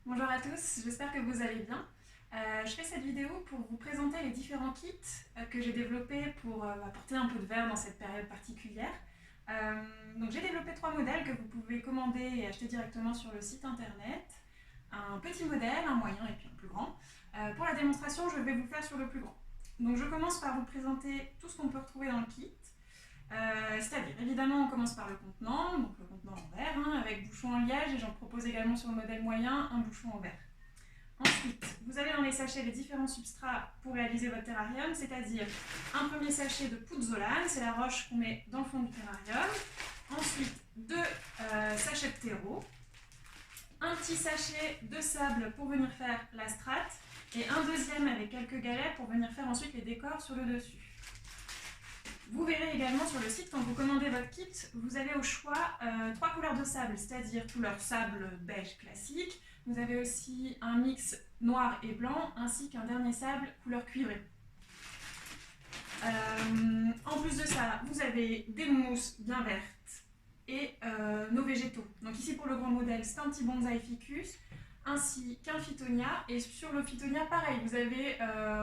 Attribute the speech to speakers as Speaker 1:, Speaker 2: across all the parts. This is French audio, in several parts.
Speaker 1: Bonjour à tous, j'espère que vous allez bien. Je fais cette vidéo pour vous présenter les différents kits que j'ai développés pour apporter un peu de verre dans cette période particulière. Donc j'ai développé 3 modèles que vous pouvez commander et acheter directement sur le site internet. Un petit modèle, un moyen et puis un plus grand. Pour la démonstration, je vais vous faire sur le plus grand. Donc je commence par vous présenter tout ce qu'on peut retrouver dans le kit. C'est-à-dire, évidemment, on commence par le contenant, donc le contenant en verre, avec bouchon en liège, et j'en propose également sur le modèle moyen un bouchon en verre. Ensuite, vous avez dans les sachets les différents substrats pour réaliser votre terrarium, c'est-à-dire un premier sachet de pouzzolane, c'est la roche qu'on met dans le fond du terrarium. Ensuite, 2 sachets de terreau, un petit sachet de sable pour venir faire la strate, et un deuxième avec quelques galets pour venir faire ensuite les décors sur le dessus. Vous verrez également sur le site, quand vous commandez votre kit, vous avez au choix 3 couleurs de sable, c'est-à-dire couleur sable beige classique. Vous avez aussi un mix noir et blanc, ainsi qu'un dernier sable couleur cuivrée. En plus de ça, vous avez des mousses bien vertes et nos végétaux. Donc ici pour le grand modèle, c'est un petit bonsaï ficus, ainsi qu'un phytonia. Et sur le phytonia, pareil, vous avez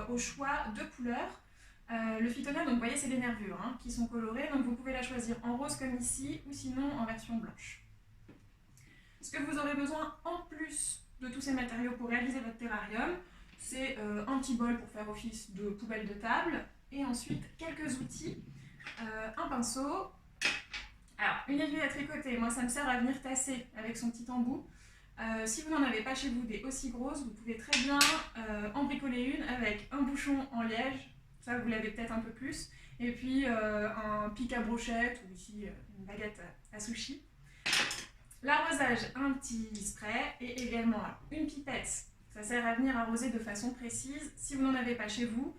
Speaker 1: au choix 2 couleurs. Le phytonia, donc vous voyez, c'est les nervures qui sont colorées, donc vous pouvez la choisir en rose comme ici, ou sinon en version blanche. Ce que vous aurez besoin en plus de tous ces matériaux pour réaliser votre terrarium, c'est un petit bol pour faire office de poubelle de table, et ensuite quelques outils, un pinceau, alors une aiguille à tricoter, moi ça me sert à venir tasser avec son petit embout. Si vous n'en avez pas chez vous des aussi grosses, vous pouvez très bien en bricoler une avec un bouchon en liège. Ça, vous l'avez peut-être un peu plus. Et puis un pic à brochette ou ici une baguette à sushi. L'arrosage, un petit spray et également une pipette. Ça sert à venir arroser de façon précise. Si vous n'en avez pas chez vous,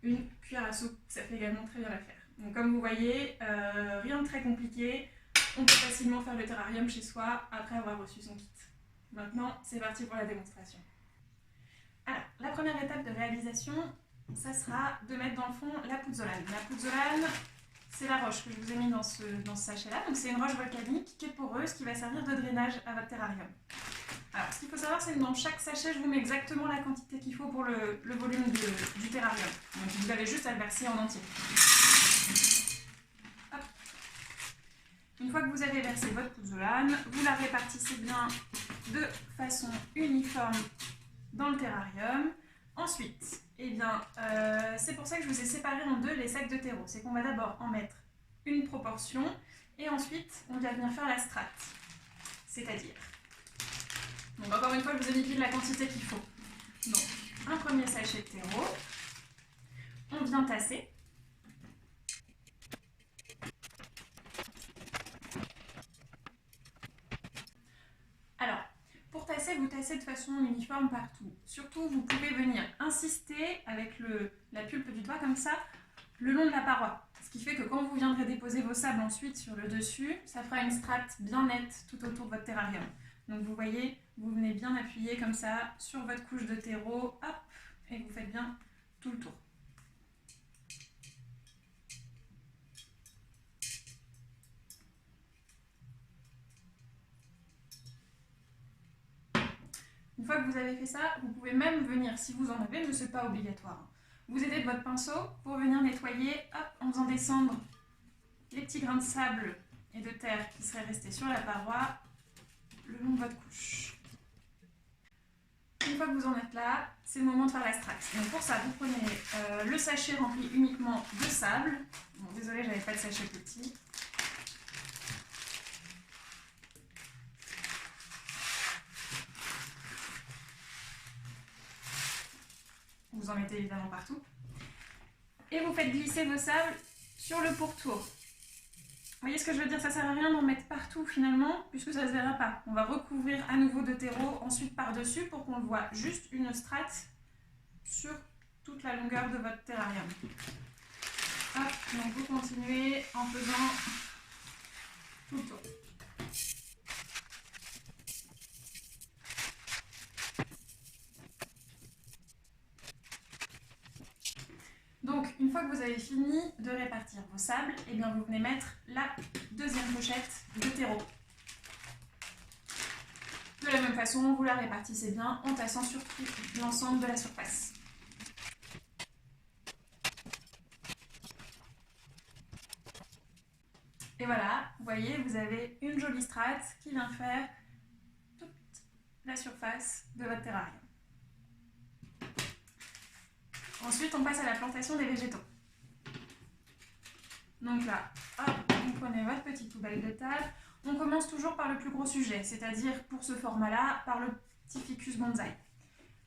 Speaker 1: une cuillère à soupe, ça fait également très bien l'affaire. Donc comme vous voyez, rien de très compliqué. On peut facilement faire le terrarium chez soi après avoir reçu son kit. Maintenant, c'est parti pour la démonstration. Alors, la première étape de réalisation, ça sera de mettre dans le fond la pouzzolane. La pouzzolane, c'est la roche que je vous ai mis dans ce sachet-là. Donc c'est une roche volcanique qui est poreuse, qui va servir de drainage à votre terrarium. Alors ce qu'il faut savoir, c'est que dans chaque sachet, je vous mets exactement la quantité qu'il faut pour le volume du terrarium. Donc vous avez juste à le verser en entier. Hop. Une fois que vous avez versé votre pouzzolane, vous la répartissez bien de façon uniforme dans le terrarium. Ensuite, c'est pour ça que je vous ai séparé en 2 les sacs de terreau. C'est qu'on va d'abord en mettre une proportion et ensuite on va venir faire la strate. C'est-à-dire, donc encore une fois, je vous ai mis pile la quantité qu'il faut. Donc, un premier sachet de terreau, on vient tasser. Vous tassez de façon uniforme partout. Surtout, vous pouvez venir insister avec la pulpe du doigt comme ça, le long de la paroi. Ce qui fait que quand vous viendrez déposer vos sables ensuite sur le dessus, ça fera une strate bien nette tout autour de votre terrarium. Donc vous voyez, vous venez bien appuyer comme ça sur votre couche de terreau, hop, et vous faites bien tout le tour. Une fois que vous avez fait ça, vous pouvez même venir, si vous en avez, mais ce n'est pas obligatoire, vous aider de votre pinceau pour venir nettoyer en faisant descendre les petits grains de sable et de terre qui seraient restés sur la paroi le long de votre couche. Une fois que vous en êtes là, c'est le moment de faire la strate. Donc pour ça, vous prenez le sachet rempli uniquement de sable. Bon, désolé, j'avais pas de sachet petit. Vous en mettez évidemment partout. Et vous faites glisser vos sables sur le pourtour. Vous voyez ce que je veux dire? Ça sert à rien d'en mettre partout finalement, puisque ça ne se verra pas. On va recouvrir à nouveau de terreau ensuite par-dessus pour qu'on voit juste une strate sur toute la longueur de votre terrarium. Hop, donc vous continuez en faisant tout le tour. Donc, une fois que vous avez fini de répartir vos sables, vous venez mettre la deuxième pochette de terreau. De la même même façon, vous la répartissez bien en tassant sur tout l'ensemble de la surface. Et voilà, vous voyez, vous avez une jolie strate qui vient faire toute la surface de votre terrarium. Ensuite, on passe à la plantation des végétaux. Donc là, hop, vous prenez votre petite poubelle de table. On commence toujours par le plus gros sujet, c'est-à-dire pour ce format-là, par le petit ficus bonsaï.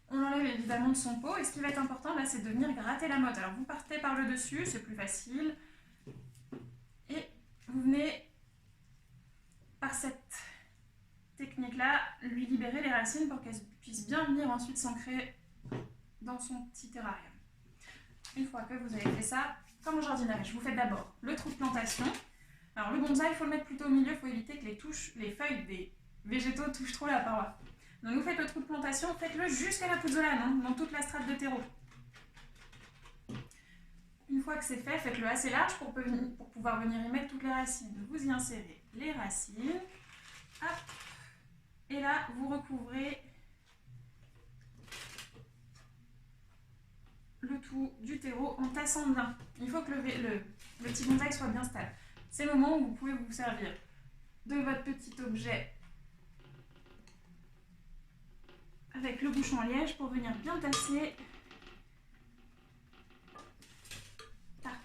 Speaker 1: On l'enlève évidemment de son pot, et ce qui va être important là, c'est de venir gratter la motte. Alors vous partez par le dessus, c'est plus facile, et vous venez par cette technique-là lui libérer les racines pour qu'elles puissent bien venir ensuite s'ancrer dans son petit terrarium. Une fois que vous avez fait ça, comme au jardinage, vous faites d'abord le trou de plantation. Alors le bonsaï, il faut le mettre plutôt au milieu, il faut éviter que les feuilles des végétaux touchent trop la paroi. Donc vous faites le trou de plantation, faites-le jusqu'à la pouzzolane, hein, dans toute la strate de terreau. Une fois que c'est fait, faites-le assez large pour pouvoir venir y mettre toutes les racines. Vous y insérez les racines. Hop. Et là, vous recouvrez le tout du terreau en tassant bien. Il faut que le petit bonsaï soit bien stable. C'est le moment où vous pouvez vous servir de votre petit objet avec le bouchon à liège pour venir bien tasser partout.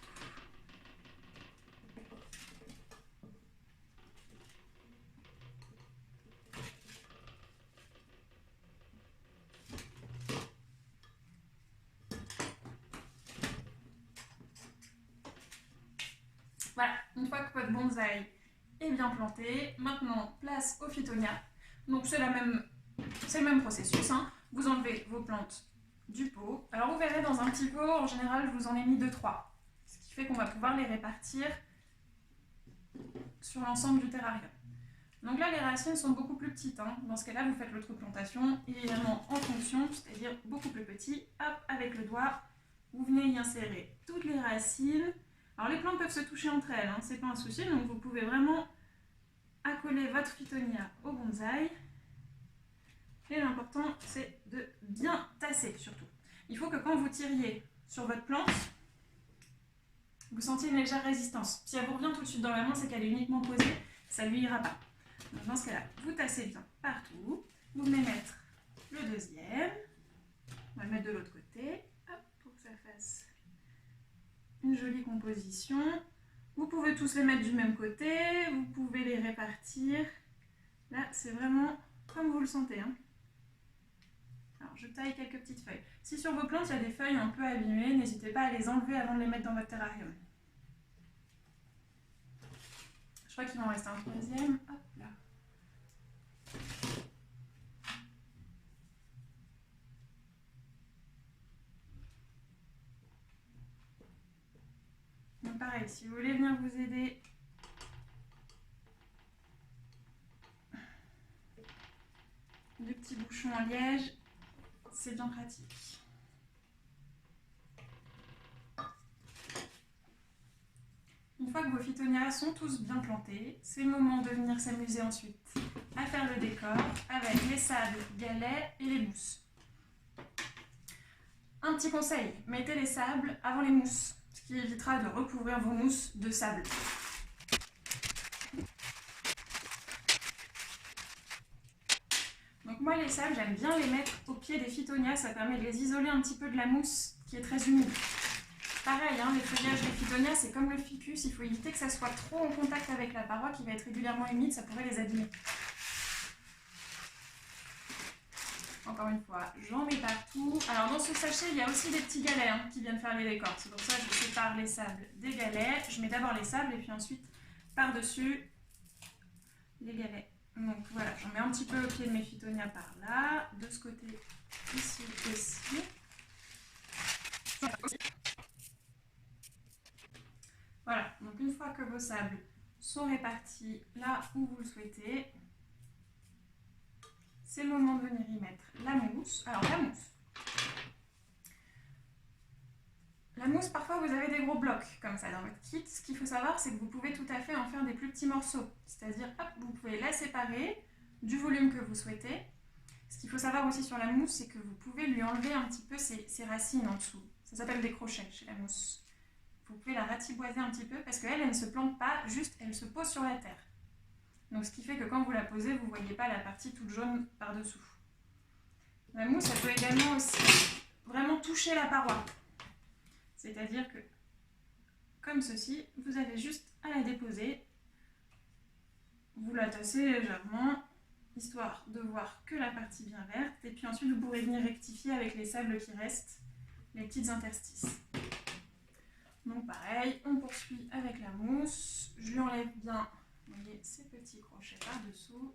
Speaker 1: Voilà, une fois que votre bonsaï est bien planté, maintenant place au phytonia. Donc c'est le même processus, hein. Vous enlevez vos plantes du pot. Alors vous verrez dans un petit pot, en général je vous en ai mis 2-3. Ce qui fait qu'on va pouvoir les répartir sur l'ensemble du terrarium. Donc là les racines sont beaucoup plus petites, hein. Dans ce cas-là vous faites le trou de plantation, évidemment en fonction, c'est-à-dire beaucoup plus petit. Hop, avec le doigt, vous venez y insérer toutes les racines. Alors les plantes peuvent se toucher entre elles, hein, c'est pas un souci, donc vous pouvez vraiment accoler votre phytonia au bonsaï. Et l'important c'est de bien tasser surtout. Il faut que quand vous tiriez sur votre plante, vous sentiez une légère résistance. Si elle vous revient tout de suite dans la main, c'est qu'elle est uniquement posée, ça ne lui ira pas. Donc dans ce cas-là, vous tassez bien partout. Vous venez mettre le deuxième. On va le mettre de l'autre côté, hop, pour que ça fasse une jolie composition. Vous pouvez tous les mettre du même côté, vous pouvez les répartir. Là, c'est vraiment comme vous le sentez, hein. Alors, je taille quelques petites feuilles. Si sur vos plantes, il y a des feuilles un peu abîmées, n'hésitez pas à les enlever avant de les mettre dans votre terrarium. Je crois qu'il m'en reste un troisième. Hop là. Donc pareil, si vous voulez venir vous aider, du petit bouchon en liège, c'est bien pratique. Une fois que vos phytonias sont tous bien plantés, c'est le moment de venir s'amuser ensuite à faire le décor avec les sables, galets et les mousses. Un petit conseil, mettez les sables avant les mousses, ce qui évitera de recouvrir vos mousses de sable. Donc moi les sables, j'aime bien les mettre au pied des phytonias, ça permet de les isoler un petit peu de la mousse qui est très humide. Pareil, hein, les feuillages des phytonias, c'est comme le ficus, il faut éviter que ça soit trop en contact avec la paroi qui va être régulièrement humide, ça pourrait les abîmer. Encore une fois, j'en mets partout. Alors dans ce sachet, il y a aussi des petits galets, hein, qui viennent faire les décors. C'est pour ça que je sépare les sables des galets. Je mets d'abord les sables et puis ensuite par-dessus les galets. Donc voilà, j'en mets un petit peu au pied de mes phytonias par là. De ce côté, ici aussi. Voilà, donc une fois que vos sables sont répartis là où vous le souhaitez, c'est le moment de venir y mettre la mousse. Alors la mousse, parfois vous avez des gros blocs comme ça dans votre kit. Ce qu'il faut savoir, c'est que vous pouvez tout à fait en faire des plus petits morceaux. C'est-à-dire, hop, vous pouvez la séparer du volume que vous souhaitez Ce qu'il faut savoir aussi sur la mousse, c'est que vous pouvez lui enlever un petit peu ses racines en dessous. Ça s'appelle des crochets chez la mousse. Vous pouvez la ratiboiser un petit peu parce qu'elle, elle ne se plante pas, juste elle se pose sur la terre. Donc ce qui fait que quand vous la posez, vous ne voyez pas la partie toute jaune par-dessous. La mousse, elle peut également aussi vraiment toucher la paroi. C'est-à-dire que, comme ceci, vous avez juste à la déposer. Vous la tassez légèrement, histoire de voir que la partie bien verte. Et puis ensuite, vous pourrez venir rectifier avec les sables qui restent, les petites interstices. Donc pareil, on poursuit avec la mousse. Je lui enlève bien, vous voyez, ces petits crochets par-dessous.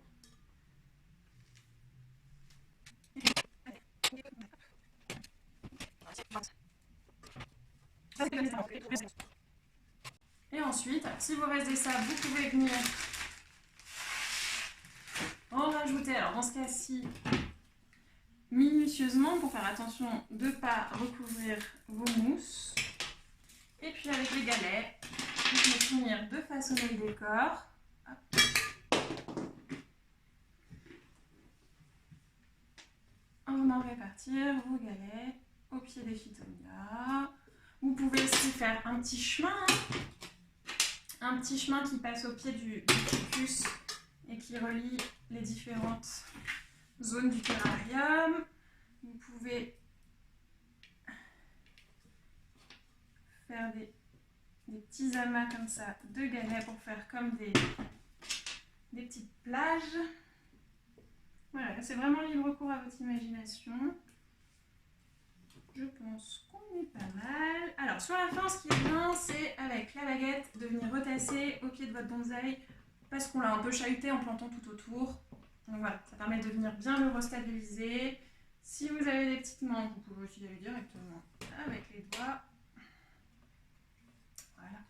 Speaker 1: Et ensuite, si vous reste des sables, vous pouvez venir en rajouter. Alors dans ce cas-ci, minutieusement pour faire attention de ne pas recouvrir vos mousses. Et puis avec les galets, vous pouvez finir de façonner le décor. Hop. En venant répartir vos galets au pied des phytonias. Vous pouvez aussi faire un petit chemin qui passe au pied du ficus et qui relie les différentes zones du terrarium. Vous pouvez faire des petits amas comme ça de galets pour faire comme des petites plages. Voilà, c'est vraiment libre cours à votre imagination. Je pense qu'on est pas mal. Alors sur la fin, ce qui est bien, c'est avec la baguette de venir retasser au pied de votre bonsaï parce qu'on l'a un peu chahuté en plantant tout autour. Donc voilà, ça permet de venir bien le restabiliser. Si vous avez des petites manques, vous pouvez aussi y aller directement avec les doigts. Voilà.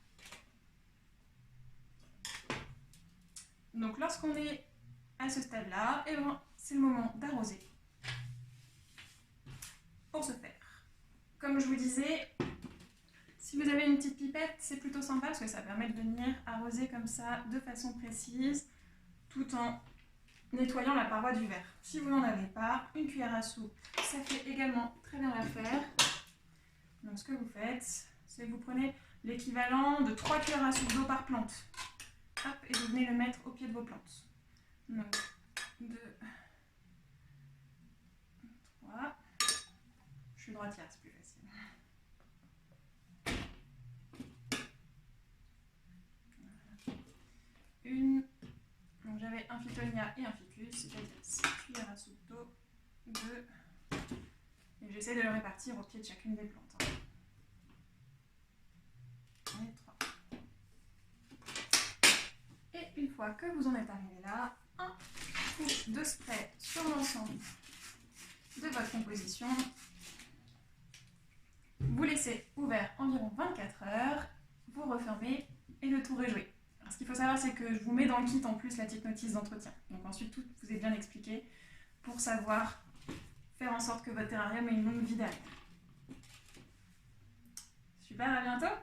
Speaker 1: Donc lorsqu'on est à ce stade-là, eh ben, c'est le moment d'arroser. Pour ce faire, comme je vous disais, si vous avez une petite pipette, c'est plutôt sympa parce que ça permet de venir arroser comme ça de façon précise tout en nettoyant la paroi du verre. Si vous n'en avez pas, une cuillère à soupe, ça fait également très bien l'affaire. Donc ce que vous faites, c'est que vous prenez l'équivalent de 3 cuillères à soupe d'eau par plante. Hop, et vous venez le mettre au pied de vos plantes. Donc 2, 3. Je suis droitière, c'est plus facile. Voilà. Une. Donc j'avais un phytonia et un ficus, c'est-à-dire 6 cuillères à soupe d'eau. 2. Et j'essaie de le répartir au pied de chacune des plantes. Et 3. Et une fois que vous en êtes arrivé là, un coup de spray sur l'ensemble de votre composition. Vous laissez ouvert environ 24 heures, vous refermez et le tour est joué. Alors, ce qu'il faut savoir, c'est que je vous mets dans le kit en plus la petite notice d'entretien. Donc ensuite, tout vous est bien expliqué pour savoir faire en sorte que votre terrarium ait une longue vie derrière. Super, à bientôt!